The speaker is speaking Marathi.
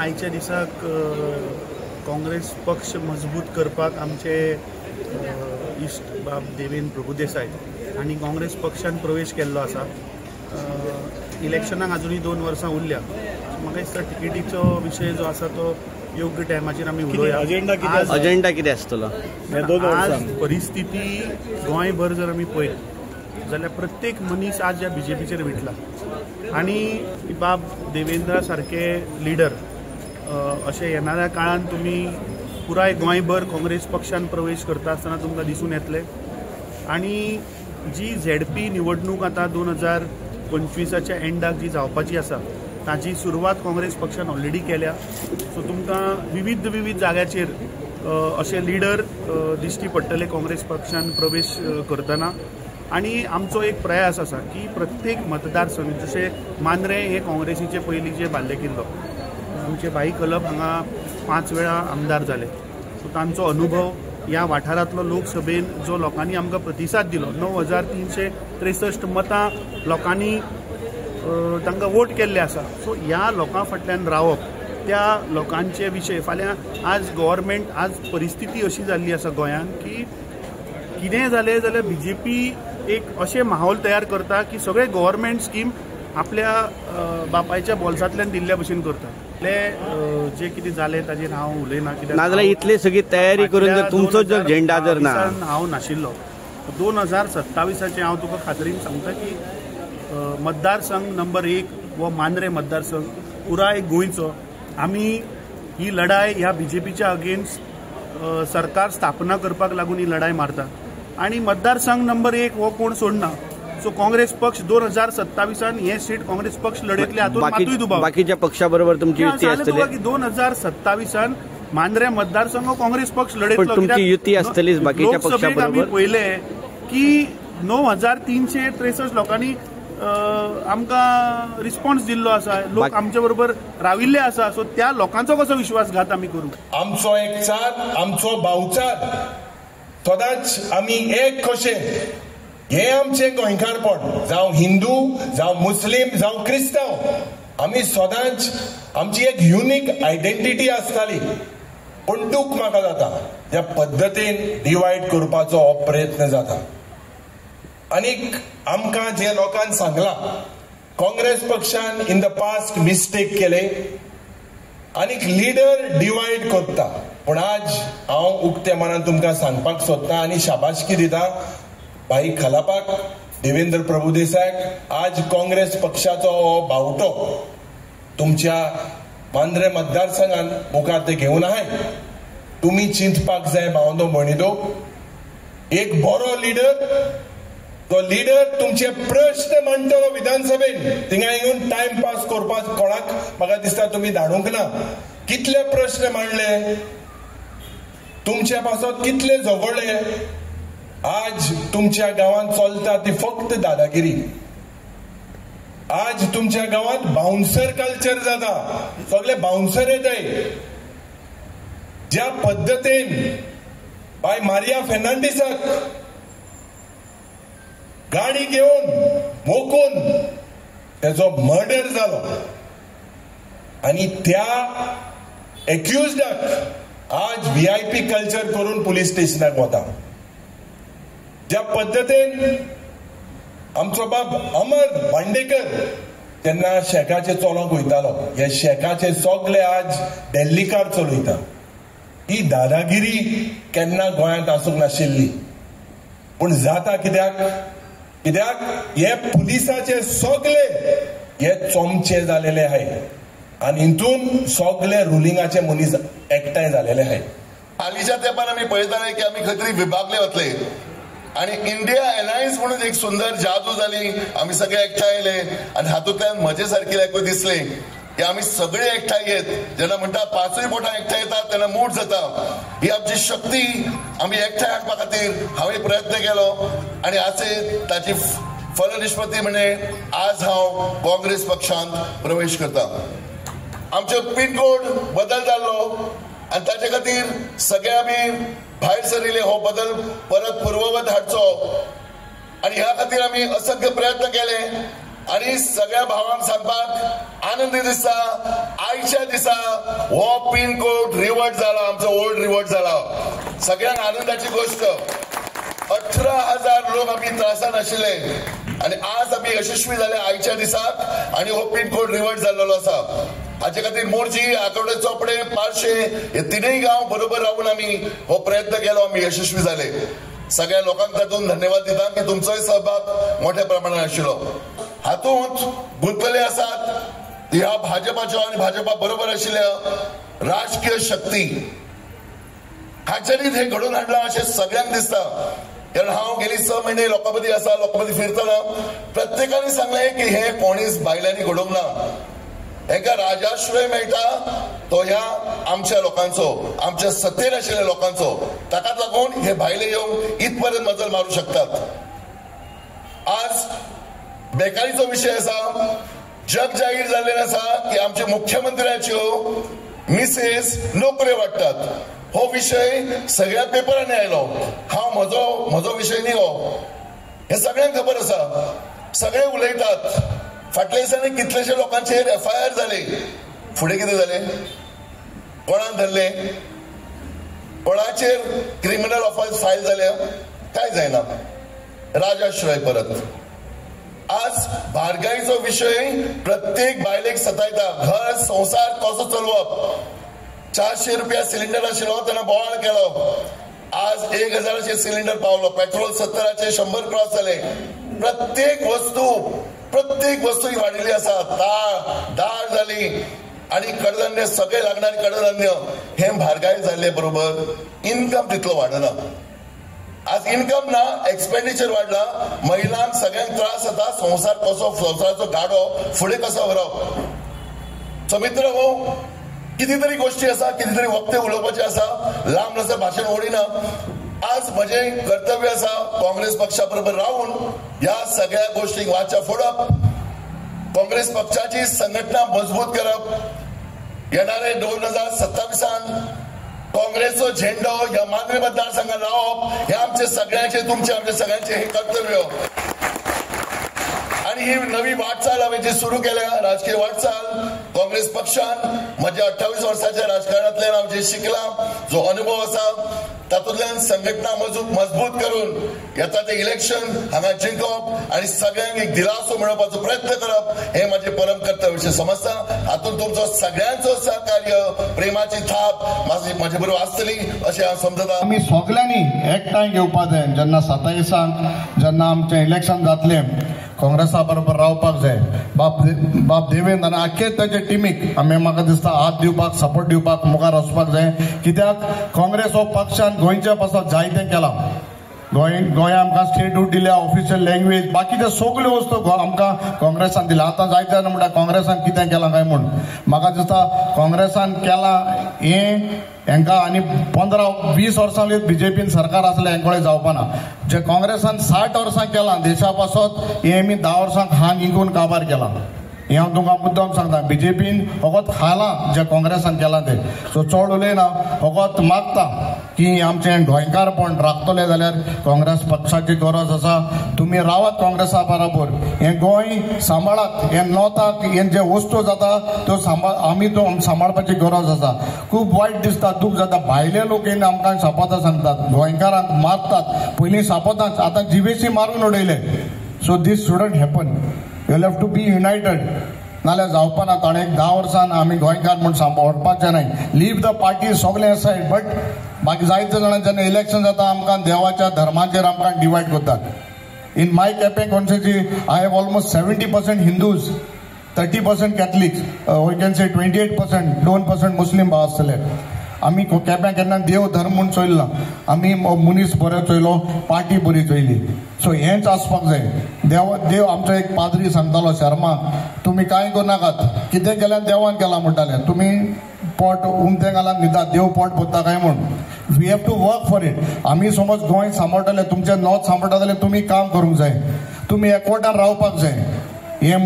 आयच्या दिसाक काँग्रेस पक्ष मजबूत करपाक आमचे इश्ट बाब देवेंद्र प्रभुदेसाय हांणी काँग्रेस पक्षान प्रवेश केल्लो आसा। इलेक्शनाक अजुनूय 2 वर्सां उरल्या। म्हाका दिसता टिकेटीचो विशय जो आसा तो योग्य टायमाचेर आमी उलोवया। अजेंडा कितें आसतलो? आज परिस्थिती गोंयभर जर आमी पळयत जाल्यार प्रत्येक मनीस आज ह्या बीजेपीचेर विटला आनी बाब देवेंद्रा सारखे लिडर अशें येणाऱ्या काळान तुमी पुराय गोंयभर काँग्रेस पक्षान प्रवेश करता आसतना तुमकां दिसून येतलें। आनी जी झेडपी निवडणूक आतां 2025च्या एंडाक जी जावपाची आसा ताची सुरवात काँग्रेस पक्षान ऑलरेडी केल्या। सो तुमकां विविध जाग्याचेर अशे लिडर दिश्टी पडटले काँग्रेस पक्षान प्रवेश करतना। आनी आमचो एक प्रयास आसा की प्रत्येक मतदारसंघ जशे मांद्रे हे काँग्रेसीचे पयलींचे बालेकिल्लो, आमचे भाई कलब हांगा 5 वेळा आमदार जाले। सो तांचो अनुभव ह्या वाठारांतलो लोकसभेन जो लोकांनी आमकां प्रतिसाद दिलो 9363 मतां लोकांनी तांकां वोट केल्ले आसा। सो ह्या लोकां फाटल्यान रावप, त्या लोकांचे विशय फाल्यां आज गव्हर्मेंट आज परिस्थिती अशी जाल्ली आसा गोंयांत की कितेंय जालें जाल्यार बीजेपी एक अशें माहोल तयार करता की सगळे गव्हर्मेंट स्कीम आपल्या बापायच्या बॉल्सांतल्यान दिल्ल्या भशेन करता। जे कितें जालें ताजेर हांव उलयना कित्याक नाजाल्यार इतली सगळी तयारी करून जर तुमचो जर झेंडा जर ना हांव नाशिल्लो 2027चे हांव तुका खात्रीन सांगता की मतदारसंघ नंबर 1 वो मांद्रे मतदारसंघ पुराय गोंयचो आमी ही लढाय ह्या बीजेपीच्या अगेन्स्ट सरकार स्थापना करपाक लागून ही लढाय मारता आनी मतदारसंघ नंबर 1 हो कोण सोडना। सो काँग्रेस पक्ष 2027 हे सीट काँग्रेस पक्ष लढयतले हातून मातूय दुबाव बाकीच्या पक्षाबरोबर तुमची युती आसतली की 2027 मांद्रे मतदारसंघ काँग्रेस पक्ष लढयतलो। तुमची युती आसतलीच बाकीच्या पक्षाबरोबर। पयले की 9363 लोकांनी आमकां रिस्पॉन्स दिल्लो आसा, लोक आमच्या बरोबर राविल्ले आसा। सो त्या लोकांचो कसो विश्वासघात आमी करूं? आमचो एकचार, आमचो भावचार सदांच आमी एक कशे हे आमचे गोंयकारपण, जावं हिंदू जावं मुस्लीम जावं क्रिस्तांव, आमी सदांच आमची एक युनिक आयडेंटिटी आसताली। पूण दूख म्हाका जाता ह्या पद्दतीन डिवायड करपाचो हो प्रयत्न जाता। आनीक आमकां जे लोकांनी सांगलां काँग्रेस पक्षान इन द पास्ट मिस्टेक केले आनीक लिडर डिवायड करता। पूण आज हांव उक्ते मनान तुमकां सांगपाक सोदता आनी शाबासकी दिता भाई खलापाक, देवेंद्र प्रभुदेसायक। आज काँग्रेस पक्षाचो बावटो तुमच्या मांद्रे मतदारसंघान मुखार ते घेवन आहाय। तुमी चिंतपाक जाय भावंदो भणिदो, एक बरो लिडर, तो लिडर तुमचे प्रश्न मांडटलो विधानसभेन, थिंगा येवन टाइम पास करपाक कोणाक म्हाका दिसता तुमी धाडूंक ना। कितले प्रश्न मांडले, तुमच्या पासत कितले झगडले। आज तुमच्या गावात चलता ती फक्त दादागिरी। आज तुमच्या गावात बाउन्सर कल्चर जाता, सगळे बाउन्सर येताय। ज्या पद्धतीन बाय मारिया फेर्नांडीसाक गाडी घेऊन मोकून त्याचो मर्डर जालो आणि त्या एक्युज्डाक आज VIP कल्चर करून पुलीस स्टेशनाक वता। ज्या पद्धतीन आमचो बाब अमर भांडेकर तेन्ना शेकाचे चलोक वयतालो, हे शेकाचे सगळे आज दिल्लीकार चलयता। ही दादागिरी केन्ना गोंयांत आसूंक नाशिल्ली। पूण जाता कित्याक हे पुलिसाचे सगळे हे चोमचे जालेले आहाय आनी हितून सगळे रुलिंगाचे मनीस एकठांय जालेले आहाय। हालींच्या तेंपार आमी पळयताले की आमी खंय तरी विभागले वतले आणि इंडिया अलायन्स म्हणून एक सुंदर जादू जाली। आम्ही सगळे एकठांय आयले आणि हातूंतल्यान म्हजे सारखे एकूय दिसले की आम्ही सगळे एकठांय येत, जेन्ना म्हणटा 5 बोटां एकठांय येतात तेन्ना मूठ जाता। ही आमची शक्ती आम्ही एकठांय हाडपा खातीर हांवें प्रयत्न केलो आणि आसे ताची फलनिष्पत्ती म्हणजे आज हांव काँग्रेस पक्षांत प्रवेश करता। आमचो पिनकोड बदल जाल्लो आणि ताचे खातीर सगळे आमी भायर सरिल्ले हो बदल परत पूर्ववत हाडचो आणि ह्या खातीर आमी असंख्य प्रयत्न केले आणि सगळ्या भावांक सांगपाक आनंदी दिसता आयच्या दिसा हो पिन कोड रिवर्ट जाला, आमचो ओल्ड रिवर्ट जाला. सगळ्यांक आनंदाची गोष्ट. 18,000 लोक आम्ही त्रासान आशिल्ले आणि आज आम्ही यशस्वी झाले आयच्या दिसाक आणि हो पिन कोड रिवर्ट जाल्लो आसा. हाचे खातीर मोर्जी, आठवडे चोपडे, पार्शे हे तिनूय गांव बरोबर रावून आम्ही हो प्रयत्न केलो, आम्ही यशस्वी झाले. सगळ्या लोकांक तातूंत धन्यवाद दिता की तुमचोय सहभाग मोठ्या प्रमाणात आशिल्लो. हातूंत गुंतलेले आसात ह्या भाजपाच्यो आणि भाजपा बरोबर आशिल्ल्या राजकीय शक्ती. हाचेरीत हे घडून हाडलां अशें सगळ्यांक दिसता. कारण हांव गेली 6 म्हयने लोकां मदीं आसा, लोकां मदीं फिरतना प्रत्येकानी सांगलें की हे कोणीच बायलांनी घडोवंक ना. हेका राजाश्रय मेळटा तो ह्या आमच्या लोकांचो, आमच्या सत्तेर आशिल्ल्या लोकांचो. ताकाच लागून हे भायले येवन इथपर्यंत मजल मारूं शकतात. आज बेकारीचो विशय आसा. जग जाहीर जाल्लें आसा की आमच्या मुख्यमंत्र्याच्यो मिसेस नोकऱ्यो वाडटात. हो विशय सगळ्या पेपरांनी आयलो. म्हजो विशय न्ही हो, हे सगळ्यांक खबर आसा. सगळे उलयतात. फाटल्या दिसांनी कितलेशे लोकांचेर FIR जाले. फुडें कितें जालें? कोणाक धरले? कोणाचेर क्रिमिनल ऑफेन्स फायल जाल्या? काय जायना. राजाश्रय परत. आज म्हारगायेचो विशय प्रत्येक बायलेक सतायता. घर संसार कसो चलोवप. 400 रुपया सिलिंडर आशिल्लो तेन्ना बोवाळ केलो. आज 1000चे सिलिंडर पावलो. पेट्रोल 70चे 100 क्रॉस जाले. प्रत्येक वस्तू ही वाडिल्ली आसा. दाळ जाली आणि कडधान्य, सगळे लागणारे कडधान्य हे म्हारगाय जाल्ले बरोबर इन्कम तितलो वाडना. आज इन्कम ना, एक्सपेंडिचर वाडला. महिलांक सगळ्यांक त्रास जाता. संसाराचो गाडो फुडें कसो व्हरप. सो मित्र हो, कितीतरी गोष्टी आसा, कितीतरी वक्ते उलोवपाचे आसा. लांब नसर भाशण ओडिना. आज म्हजे कर्तव्य आसा काँग्रेस पक्षा बरोबर रावून ह्या सगळ्या गोष्टींक वाचा फोडप, काँग्रेस पक्षाची संघटना मजबूत करप. येणारे 2027 काँग्रेसचो झेंडो ह्या मांद्रे मतदारसंघात लावप हे आमचे सगळ्यांचे, तुमचे, आमचे सगळ्यांचे हे कर्तव्य. आणि ही नवी वाटचाल हांवें जी सुरू केल्या, राजकीय वाटचाल काँग्रेस पक्षान म्हज्या 28 वर्साच्या राजकारणांतल्यान हांव जे शिकला, जो अनुभव आसा तातूंतल्यान संघटना मजबूत करून येता ते इलेक्शन हांगा जिंकप आणि सगळ्यांक एक दिलासो मेळोवपाचो प्रयत्न करप हे माझे परम कर्तव्य समजता. हातूंत तुमचो सगळ्यांचो सहकार्य, प्रेमाची थाप म्हाजे बरोबर आसतली अशें हांव समजता. आमी सगळ्यांनी एकठांय घेवपाक जाय. जेन्ना 27 जेन्ना आमचें इलेक्शन जातलें, काँग्रेसा बरोबर रावपाक जाय. बाब देवेंद्र आनी आख्खे ताचे टिमीक आमी म्हाका दिसता हात दिवपाक, सपोर्ट दिवपाक मुखार वचपाक जाय. कित्याक काँग्रेस हो पक्षान गोंयच्या पासून जायतें केलां. गोंय आमकां स्टेटहूड दिल्या, ऑफिशियल लँग्वेज, बाकीच्यो सगळ्यो वस्तू आमकां काँग्रेसान दिल्या. आतां जायते जाणां म्हणटा काँग्रेसान कितें केलां काय म्हूण. म्हाका दिसता काँग्रेसान केलां हेंकां आनी 15-20 वर्सां BJPन सरकार आसलें हें कळ्ळें जावपाना. जे काँग्रेसान 60 वर्सां केलां देशा पासत हें आमी 10 वर्सांक हान इंकून काबार केलां. हें हांव तुमकां मुद्दम सांगता. BJPन फकत खालां जे काँग्रेसान केलां तें. सो चड उलयना, फकत मागता की आमचें गोंयकारपण राखतले जाल्यार काँग्रेस पक्षाची गरज आसा. तुमी रावात काँग्रेसा बरोबर. हें गोंय सांबाळात. हें नॉर्थाक हें जे वस्तू जाता त्यो आमी तो सांबाळपाची गरज आसा. खूब वायट दिसता, दूख जाता. भायले लोक येवन आमकां शापोतां सांगतात, गोंयकारांक मारतात. पयलीं शापोतांच, आतां जीवेसी मारून उडयले. So this shouldn't happen. You have to be united. नाल्यार जावपाना. ताणें 10 वर्सान आमी गोंयकार म्हूण सांबाळपाचें न्हय. लीव द पार्टी सगळें सायड. बट बाकी जायते जाणां जेन्ना इलेक्शन जाता आमकां देवाच्या धर्माचेर आमकां डिवायड करतात. In my Quepem constituency I have almost 70% Hindus, 30% Catholics, we can say 28%, 2% Muslim भाव आसतले. आमी केप्यां केन्ना देव धर्म म्हूण चोयलो ना. आमी मनीस बरो चोयलो, पार्टी बरी चोयली. सो हेंच आसपाक जाय. देव आमचो एक पाद्री सांगतालो शर्मा, तुमी कांय करनाकात, कितें केल्यार देवान केलां म्हणटाले. तुमी पोट उमतें घालात न्हिदात, देव पोट भरता काय म्हूण. We have to work for it. आमी समज गोंय सांबाळटले, तुमचें नॉर्थ सांबाळटा जाल्यार तुमी काम करूंक जाय. तुमी एकवटान रावपाक जाय. हें